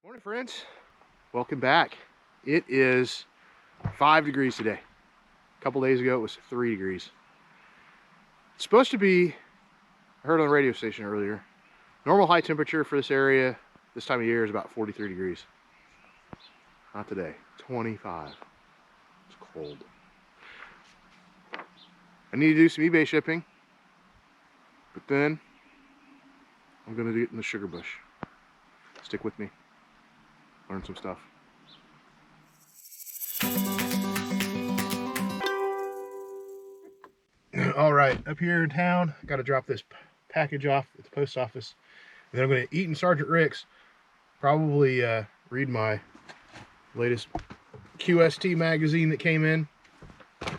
Morning, friends. Welcome back. It is 5 degrees today. A couple days ago it was 3 degrees. It's supposed to be, I heard on the radio station earlier, normal high temperature for this area this time of year is about 43 degrees. Not today. 25. It's cold. I need to do some eBay shipping, but then I'm going to get in the sugar bush. Stick with me. Learn some stuff. All right, up here in town, I got to drop this package off at the post office. And then I'm going to eat in Sergeant Rick's. Probably read my latest QST magazine that came in.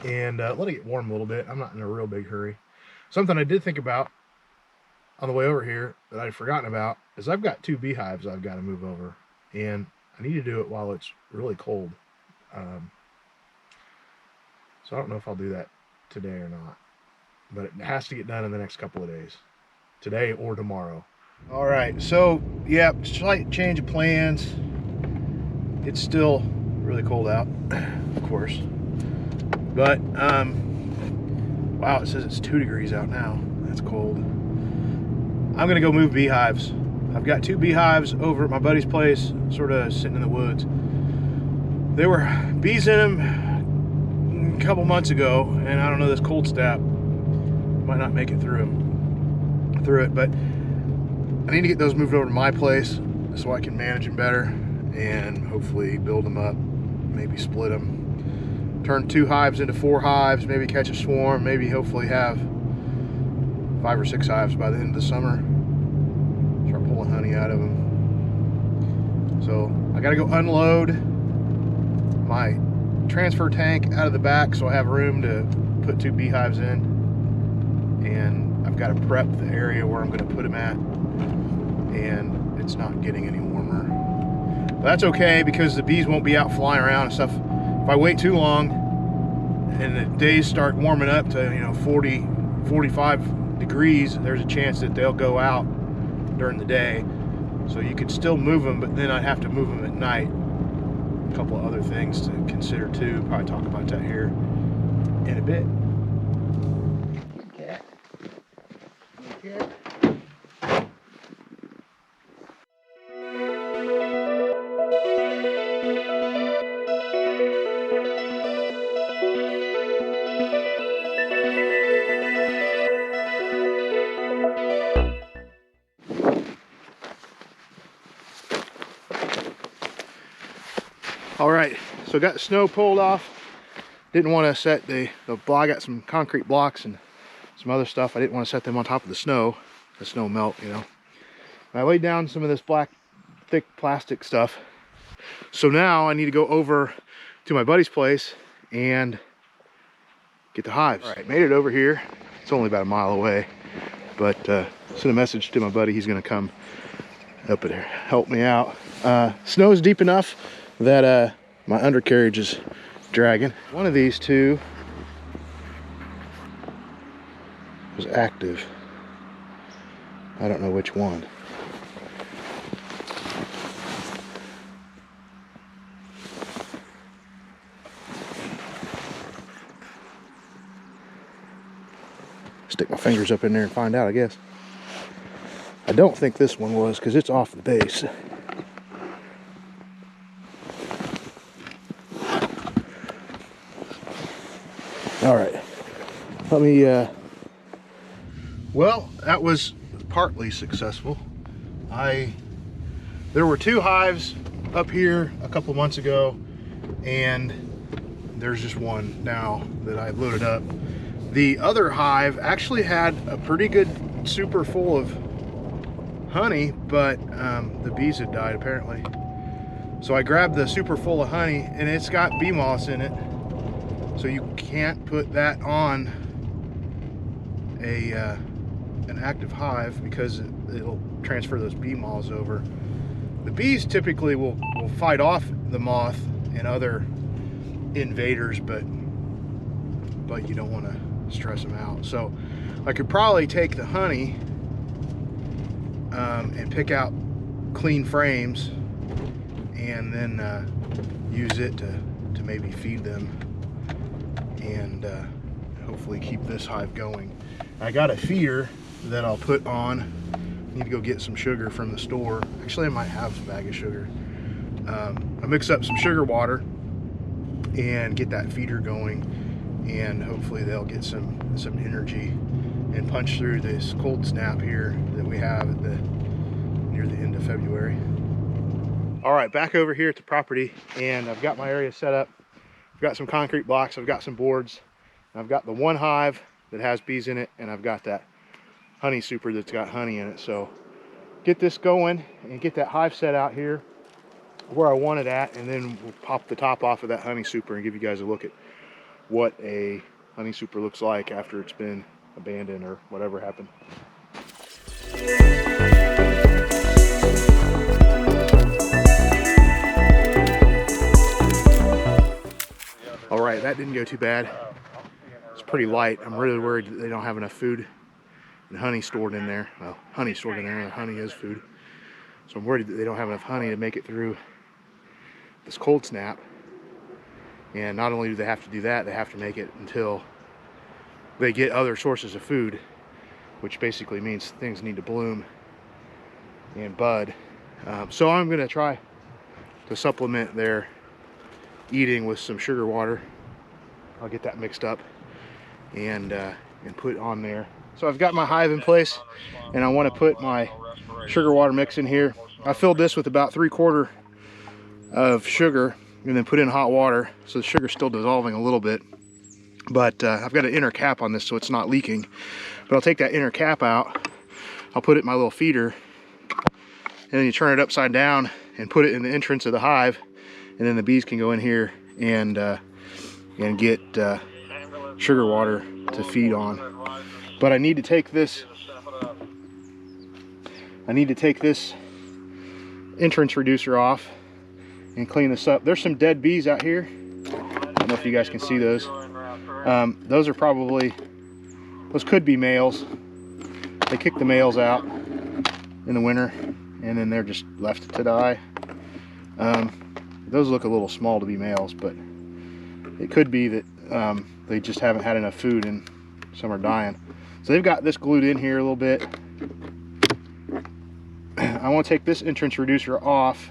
And let it get warm a little bit. I'm not in a real big hurry. Something I did think about on the way over here that I'd forgotten about is I've got 2 beehives I've got to move over. And I need to do it while it's really cold. So I don't know if I'll do that today or not. But it has to get done in the next couple of days. Today or tomorrow. All right, so yeah, slight change of plans. It's still really cold out, of course. But, wow, it says it's 2 degrees out now. That's cold. I'm gonna go move beehives. I've got 2 beehives over at my buddy's place, sort of sitting in the woods. There were bees in them a couple months ago, and I don't know, this cold snap might not make it through it, but I need to get those moved over to my place so I can manage them better and hopefully build them up, maybe split them, turn 2 hives into 4 hives, maybe catch a swarm, maybe hopefully have 5 or 6 hives by the end of the summer. Start pulling honey out of them. So I gotta go unload my transfer tank out of the back so I have room to put 2 beehives in. And I've got to prep the area where I'm going to put them at, and it's not getting any warmer. But that's okay because the bees won't be out flying around and stuff. If I wait too long and the days start warming up to 40, 45 degrees, there's a chance that they'll go out during the day. So you could still move them, but then I'd have to move them at night. A couple of other things to consider too. Probably talk about that here in a bit. All right, so got the snow pulled off. Didn't want to set the block. I got some concrete blocks and some other stuff. I didn't want to set them on top of the snow melt, And I laid down some of this black, thick plastic stuff. So now I need to go over to my buddy's place and get the hives. All right, made it over here. It's only about a mile away, but sent a message to my buddy. He's gonna come up there, help me out. Snow is deep enough that my undercarriage is dragging. One of these 2 was active. I don't know which one. Stick my fingers up in there and find out, I guess. I don't think this one was because it's off the base. All right, let me, well, that was partly successful. There were 2 hives up here a couple months ago, and there's just one now that I loaded up. The other hive actually had a pretty good super full of honey, but the bees had died apparently. So I grabbed the super full of honey, and it's got bee moss in it. So you can't put that on an active hive because it'll transfer those bee moths over. The bees typically will fight off the moth and other invaders, but you don't want to stress them out. So I could probably take the honey and pick out clean frames and then use it to maybe feed them and hopefully keep this hive going. I got a feeder that I'll put on. Need to go get some sugar from the store. Actually, I might have a bag of sugar. I mix up some sugar water and get that feeder going, and hopefully they'll get some energy and punch through this cold snap here that we have at near the end of February. All right, back over here at the property, and I've got my area set up. I've got some concrete blocks, I've got some boards, I've got the one hive that has bees in it, and I've got that honey super that's got honey in it. So get this going and get that hive set out here where I want it at, and then we'll pop the top off of that honey super and give you guys a look at what a honey super looks like after it's been abandoned or whatever happened. All right, that didn't go too bad. It's pretty light. I'm really worried that they don't have enough food and honey stored in there. Well, honey stored in there, and honey is food. So I'm worried that they don't have enough honey to make it through this cold snap. And not only do they have to do that, they have to make it until they get other sources of food, which basically means things need to bloom and bud. So I'm gonna try to supplement their eating with some sugar water. I'll get that mixed up and put on there. So I've got my hive in place, and I want to put my sugar water mix in here. I filled this with about 3/4 of sugar and then put in hot water, so the sugar's still dissolving a little bit. But I've got an inner cap on this so it's not leaking. But I'll take that inner cap out, I'll put it in my little feeder, and then you turn it upside down and put it in the entrance of the hive, and then the bees can go in here and get sugar water to feed on. But I need to take this entrance reducer off and clean this up. There's some dead bees out here. I don't know if you guys can see those. Those are probably, those could be males. They kick the males out in the winter, and then they're just left to die. Those look a little small to be males, but it could be that they just haven't had enough food and some are dying. So they've got this glued in here a little bit. I want to take this entrance reducer off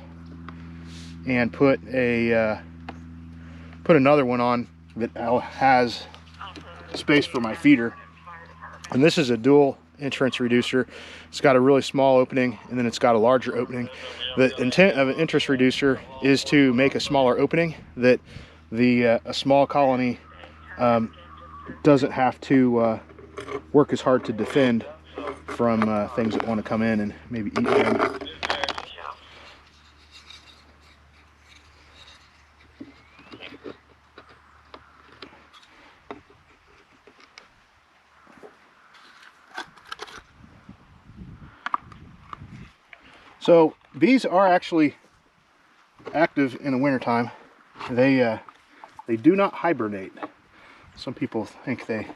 and put another one on that has space for my feeder. And this is a dual entrance reducer. It's got a really small opening, and then it's got a larger opening. The intent of an entrance reducer is to make a smaller opening that a small colony doesn't have to work as hard to defend from things that want to come in and maybe eat them. So bees are actually active in the wintertime. They do not hibernate. Some people think they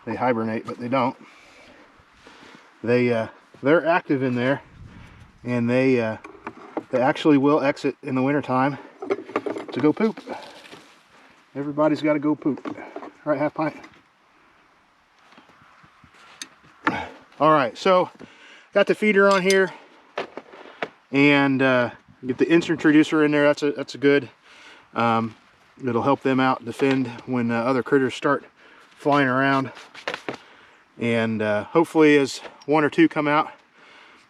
hibernate, but they don't. They're active in there, and they actually will exit in the wintertime to go poop. Everybody's got to go poop. All right, half pint. All right, so got the feeder on here, and get the entrance reducer in there. That's a good. It'll help them out defend when other critters start flying around. And hopefully as one or two come out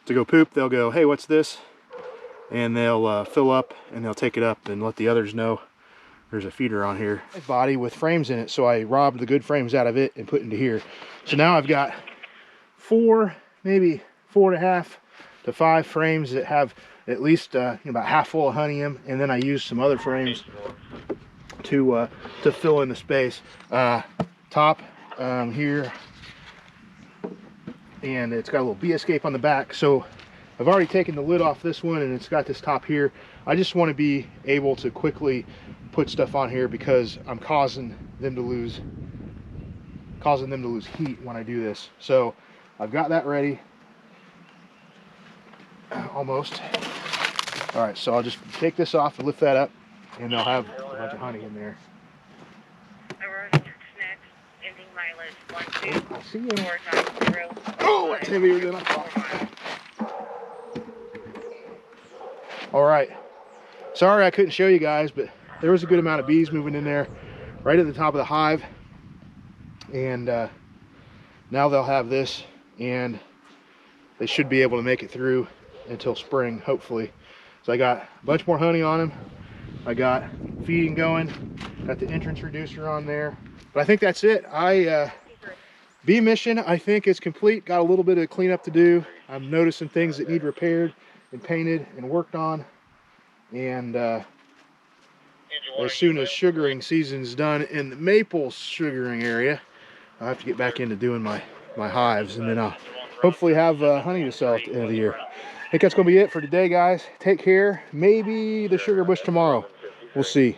to go poop, they'll go, hey, what's this? And they'll fill up, and they'll take it up and let the others know there's a feeder on here. Body with frames in it, so I robbed the good frames out of it and put into here. So now I've got 4, maybe 4.5 to 5 frames that have at least about half full of honey in them, and then I use some other frames to fill in the space. Top here, and it's got a little bee escape on the back. So I've already taken the lid off this one, and it's got this top here. I just want to be able to quickly put stuff on here because I'm causing them to lose heat when I do this. So I've got that ready, almost. All right, so I'll just take this off and lift that up, and they'll have a bunch of honey in there. Ending mileage 12 I see you. 450. Oh, that's heavier than I thought. All right. Sorry I couldn't show you guys, but there was a good amount of bees moving in there right at the top of the hive. And now they'll have this, and they should be able to make it through until spring, hopefully. So I got a bunch more honey on them. I got feeding going, got the entrance reducer on there. But I think that's it. Bee mission, I think, is complete. Got a little bit of cleanup to do. I'm noticing things that need repaired and painted and worked on. And as soon as sugaring season's done in the maple sugaring area, I'll have to get back into doing my hives, and then I'll hopefully have honey to sell at the end of the year. I think that's going to be it for today, guys. Take care. Maybe the sugar bush tomorrow. We'll see.